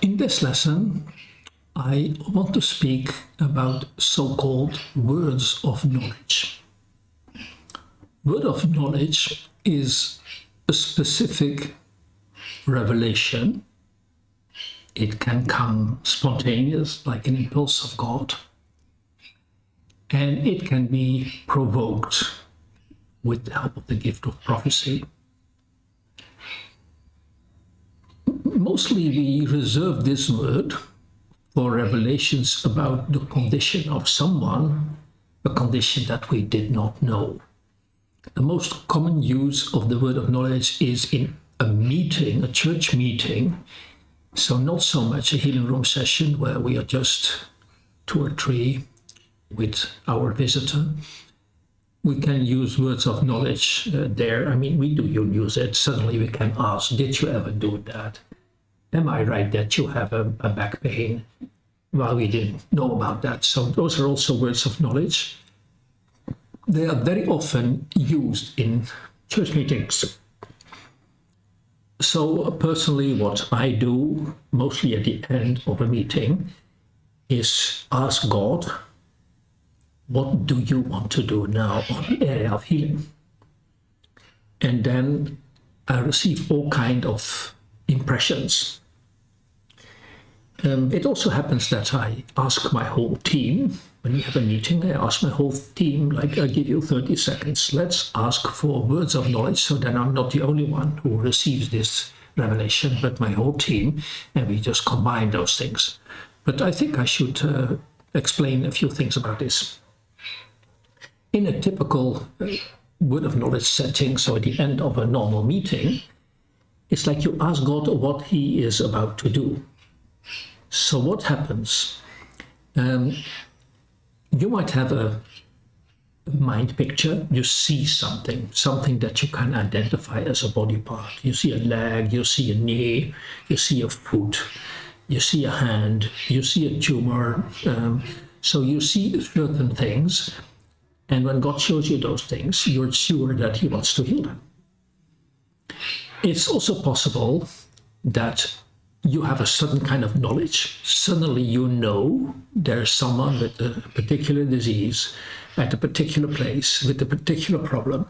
In this lesson, I want to speak about so-called words of knowledge. Word of knowledge is a specific revelation. It can come spontaneous, like an impulse of God, and it can be provoked with the help of the gift of prophecy. Mostly we reserve this word for revelations about the condition of someone, a condition that we did not know. The most common use of the word of knowledge is in a meeting, a church meeting. So not so much a healing room session where we are just 2 or 3 with our visitor. We can use words of knowledge there. I mean, we do use it. Suddenly we can ask, did you ever do that? Am I right that you have a back pain? Well, we didn't know about that. So those are also words of knowledge. They are very often used in church meetings. So personally, what I do, mostly at the end of a meeting, is ask God, what do you want to do now on the area of healing? And then I receive all kinds of impressions. It also happens that I ask my whole team, when we have a meeting, I ask my whole team, like I give you 30 seconds, let's ask for words of knowledge so that I'm not the only one who receives this revelation, but my whole team, and we just combine those things. But I think I should explain a few things about this. In a typical word of knowledge setting, so at the end of a normal meeting, it's like you ask God what he is about to do. So what happens? You might have a mind picture. You see something that you can identify as a body part. You see a leg, you see a knee, you see a foot, you see a hand, you see a tumor. So you see certain things. And when God shows you those things, you're sure that he wants to heal them. It's also possible that you have a certain kind of knowledge. Suddenly you know there's someone with a particular disease at a particular place with a particular problem.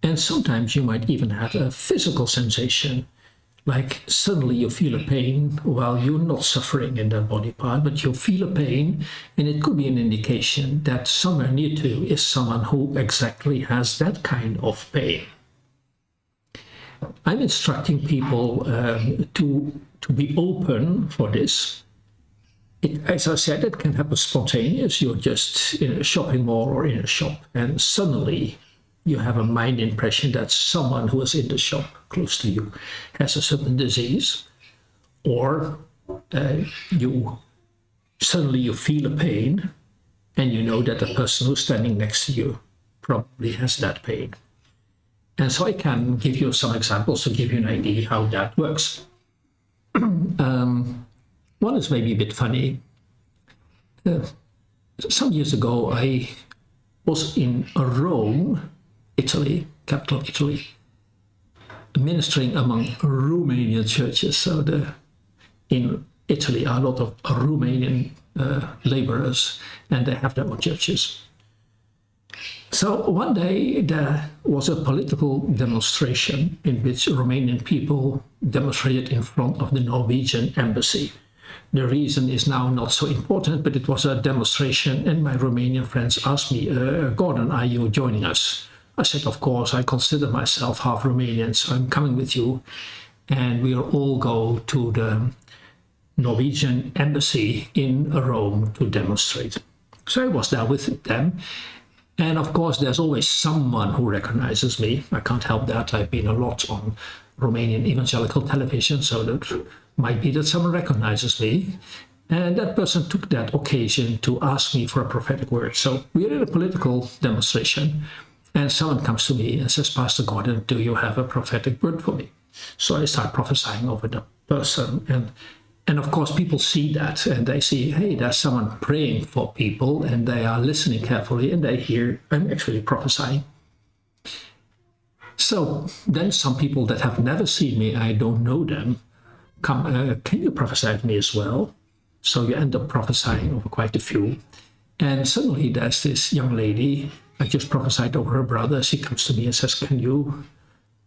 And sometimes you might even have a physical sensation, like suddenly you feel a pain while you're not suffering in that body part, but you feel a pain, and it could be an indication that somewhere near to you is someone who exactly has that kind of pain. I'm instructing people to be open for this. As I said, it can happen spontaneous. You're just in a shopping mall or in a shop, and suddenly you have a mind impression that someone who is in the shop close to you has a certain disease, or suddenly you feel a pain, and you know that the person who's standing next to you probably has that pain. And so I can give you some examples to give you an idea how that works. One is maybe a bit funny. Some years ago, I was in Rome, Italy, capital of Italy, ministering among Romanian churches. So in Italy are a lot of Romanian laborers, and they have their own churches. So one day there was a political demonstration in which Romanian people demonstrated in front of the Norwegian embassy. The reason is now not so important, but it was a demonstration, and my Romanian friends asked me, Gordon, are you joining us? I said, of course, I consider myself half Romanian, so I'm coming with you. And we'll all go to the Norwegian embassy in Rome to demonstrate. So I was there with them. And of course, there's always someone who recognizes me. I can't help that. I've been a lot on Romanian evangelical television, so that might be that someone recognizes me. And that person took that occasion to ask me for a prophetic word. So we're in a political demonstration, and someone comes to me and says, Pastor Gordon, do you have a prophetic word for me? So I start prophesying over the person, and of course, people see that, and they see, hey, there's someone praying for people, and they are listening carefully, and they hear, I'm actually prophesying. So then some people that have never seen me, I don't know them, come, can you prophesy to me as well? So you end up prophesying over quite a few. And suddenly there's this young lady, I just prophesied over her brother. She comes to me and says, can you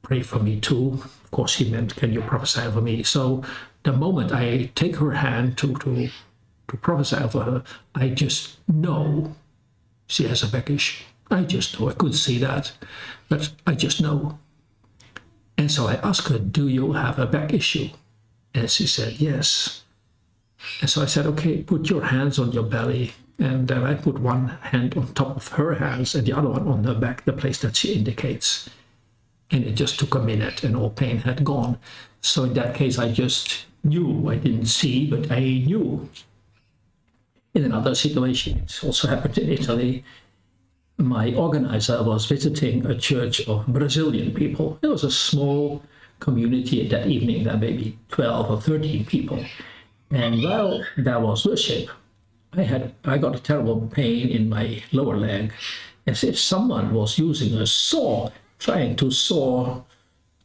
pray for me too? Of course, he meant, can you prophesy over me? So the moment I take her hand to prophesy over her, I just know she has a back issue. I just know. I couldn't see that, but I just know. And so I asked her, do you have a back issue? And she said, yes. And so I said, okay, put your hands on your belly. And then I put one hand on top of her hands and the other one on her back, the place that she indicates. And it just took a minute and all pain had gone. So in that case, I just knew. I didn't see, but I knew. In another situation, it also happened in Italy. My organizer was visiting a church of Brazilian people. It was a small community that evening, there may be 12 or 13 people. And while there was worship, I got a terrible pain in my lower leg, as if someone was using a saw, trying to saw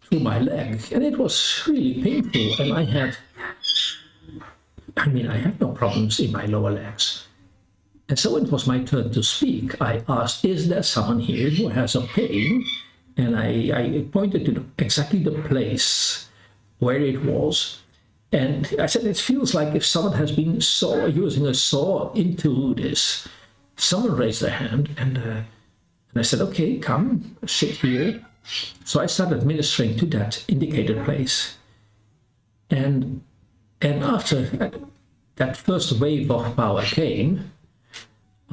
through my leg. And it was really painful. And I have no problems in my lower legs. And so when it was my turn to speak, I asked, is there someone here who has a pain? And I pointed to exactly the place where it was. And I said, it feels like if someone has been using a saw into this. Someone raised their hand, and I said, okay, come, sit here. So I started ministering to that indicated place. And after that first wave of power came,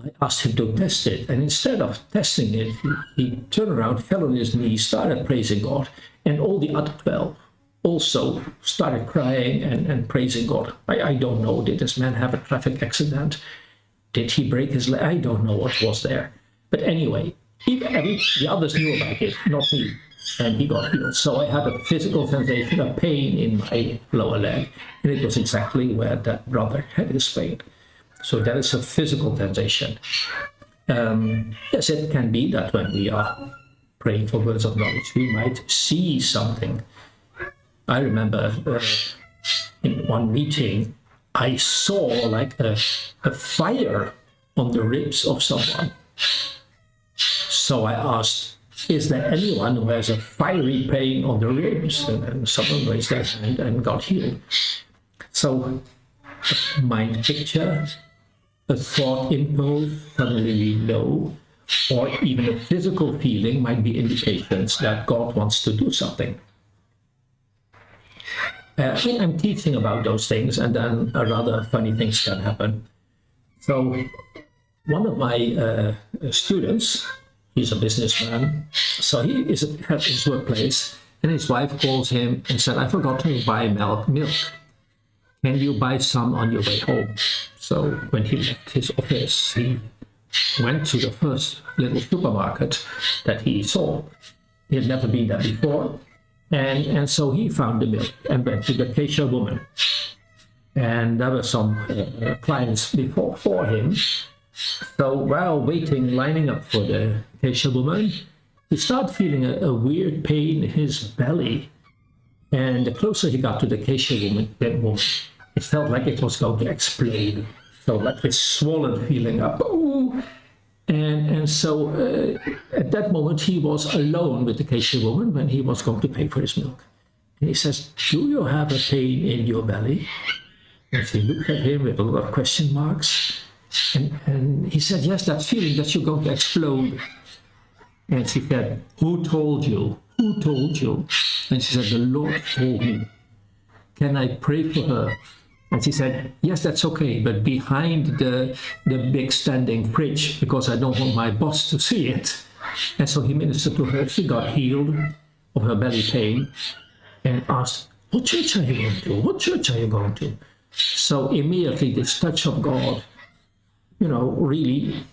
I asked him to test it. And instead of testing it, he turned around, fell on his knees, started praising God. And all the other 12 also started crying and praising God. I don't know, did this man have a traffic accident? Did he break his leg? I don't know what was there. But anyway, the others knew about it, not me. And he got healed. So I had a physical sensation, a pain in my lower leg. And it was exactly where that brother had his pain. So that is a physical sensation. Yes, it can be that when we are praying for words of knowledge, we might see something. I remember in one meeting, I saw like a fire on the ribs of someone. So I asked, is there anyone who has a fiery pain on the ribs? And someone raised their hand and got healed. So a mind picture, a thought impulse, suddenly we know, or even a physical feeling might be indications that God wants to do something. I'm teaching about those things, and then rather funny things can happen. So one of my students, he's a businessman, so he is at his workplace, and his wife calls him and said, I forgot to buy milk. Can you buy some on your way home? So when he left his office, he went to the first little supermarket that he saw. He had never been there before. And so he found the milk and went to the cashier woman. And there were some clients for him. So while waiting, lining up for the cashier woman, he started feeling a weird pain in his belly. And the closer he got to the cashier woman, it felt like it was going to explode. So like this swollen feeling up. Oh. And so at that moment, he was alone with the cashier woman when he was going to pay for his milk. And he says, do you have a pain in your belly? And she looked at him with a lot of question marks. And he said, yes, that feeling that you're going to explode. And she said, who told you? Who told you? And she said, the Lord told me. Can I pray for her? And she said, yes, that's okay, but behind the big standing fridge, because I don't want my boss to see it. And so he ministered to her. She got healed of her belly pain and asked, what church are you going to? What church are you going to? So immediately this touch of God, really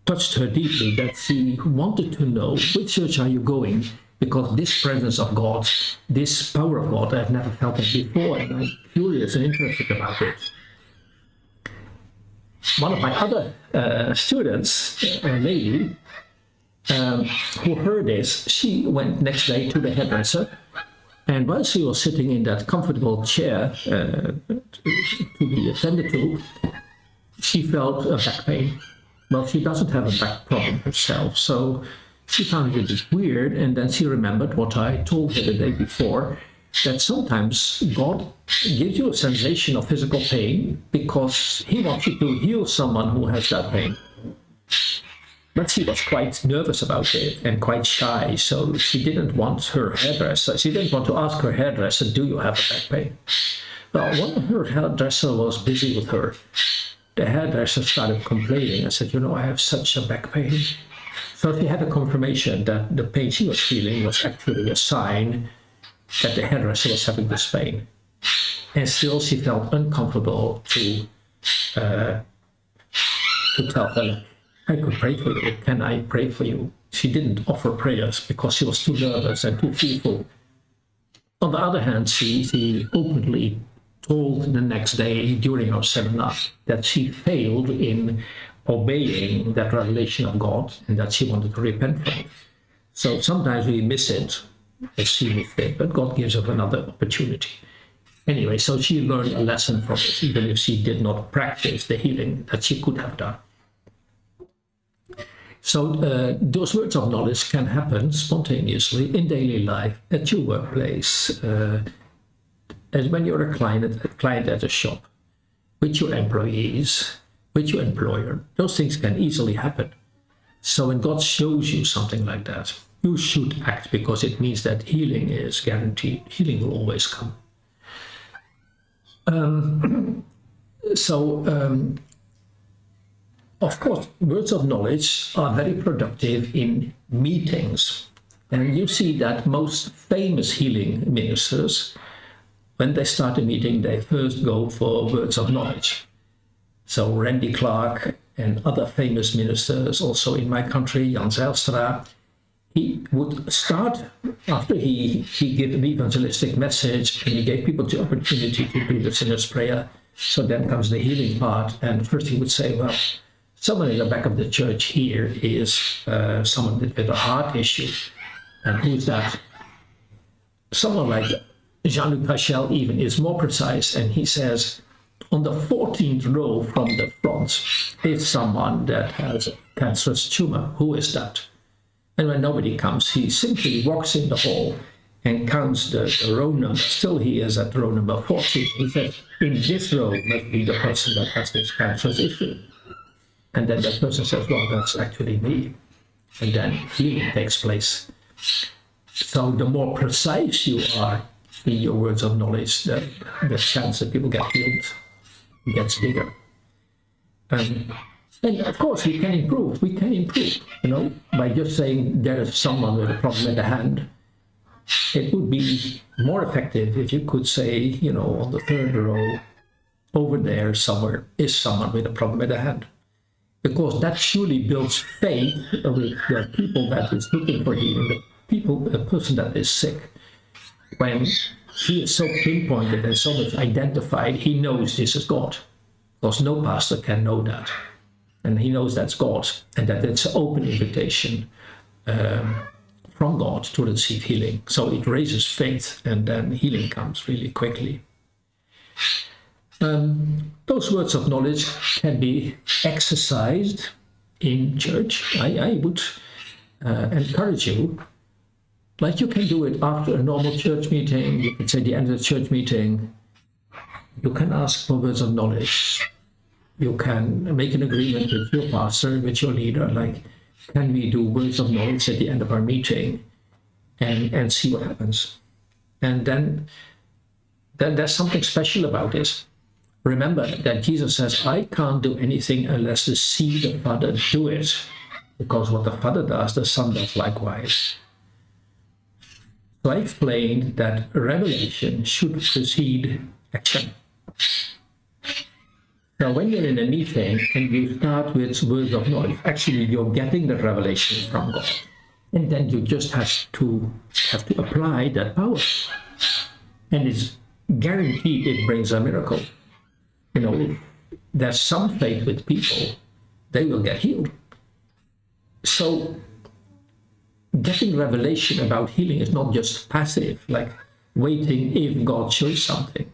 touched her deeply, that she wanted to know, which church are you going? Because this presence of God, this power of God, I've never felt it before, and I'm curious and interested about it. One of my other students, a lady, who heard this, she went next day to the hairdresser, And while she was sitting in that comfortable chair to be attended to, she felt a back pain. Well, she doesn't have a back problem herself, so she found it a bit weird, and then she remembered what I told her the day before, that sometimes God gives you a sensation of physical pain because he wants you to heal someone who has that pain. But she was quite nervous about it and quite shy, so she didn't want to ask her hairdresser, do you have a back pain? Well, when her hairdresser was busy with her, the hairdresser started complaining. I said, I have such a back pain. So she had a confirmation that the pain she was feeling was actually a sign that the hairdresser was having this pain. And still she felt uncomfortable to tell her, I could pray for you. Can I pray for you? She didn't offer prayers because she was too nervous and too fearful. On the other hand, she openly told the next day during our seminar that she failed in obeying that revelation of God and that she wanted to repent from it. So sometimes we miss it, as she missed it, but God gives her another opportunity. Anyway, so she learned a lesson from it, even if she did not practice the healing that she could have done. So those words of knowledge can happen spontaneously in daily life, at your workplace, as when you're a client at a shop, with your employees, with your employer. Those things can easily happen. So when God shows you something like that, you should act, because it means that healing is guaranteed. Healing will always come. Of course, words of knowledge are very productive in meetings. And you see that most famous healing ministers, when they start a meeting, they first go for words of knowledge. So Randy Clark and other famous ministers, also in my country, Jan Zijlstra, he would start after he gave an evangelistic message and he gave people the opportunity to do the sinner's prayer. So then comes the healing part. And first he would say, well, someone in the back of the church here is someone with a heart issue. And who's that? Someone like Jean-Luc Pachel even is more precise, and he says, on the 14th row from the front is someone that has a cancerous tumor. Who is that? And when nobody comes, he simply walks in the hall and counts the row number. Still he is at row number 14. He says, in this row must be the person that has this cancerous issue. And then that person says, well, that's actually me. And then healing takes place. So the more precise you are in your words of knowledge, the chance that people get healed gets bigger. And of course, we can improve. We can improve, by just saying there is someone with a problem at the hand. It would be more effective if you could say, on the third row, over there somewhere is someone with a problem at the hand. Because that surely builds faith with the people that is looking for healing, the person that is sick. When he is so pinpointed and so much identified, he knows this is God. Because no pastor can know that. And he knows that's God, and that it's an open invitation from God to receive healing. So it raises faith, and then healing comes really quickly. Those words of knowledge can be exercised in church. I would encourage you, like you can do it after a normal church meeting. You can say at the end of the church meeting, you can ask for words of knowledge. You can make an agreement with your pastor, with your leader, like, can we do words of knowledge at the end of our meeting, and see what happens. And then there's something special about this. Remember that Jesus says, I can't do anything unless the see the Father do it. Because what the Father does, the Son does likewise. So I explained that revelation should precede action. Now, when you're in a meeting and you start with words of knowledge, actually you're getting the revelation from God. And then you just have to apply that power. And it's guaranteed it brings a miracle. There's some faith with people, they will get healed. So getting revelation about healing is not just passive, like waiting if God shows something.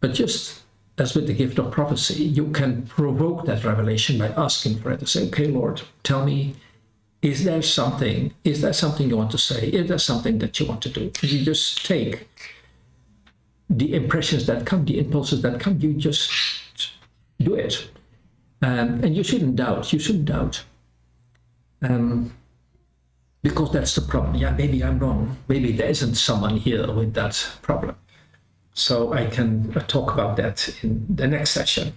But just as with the gift of prophecy, you can provoke that revelation by asking for it, to say, okay, Lord, tell me, is there something you want to say? Is there something that you want to do? And you just take the impressions that come, the impulses that come, you just do it. And you shouldn't doubt. Because that's the problem. Yeah, maybe I'm wrong. Maybe there isn't someone here with that problem. So I can talk about that in the next session.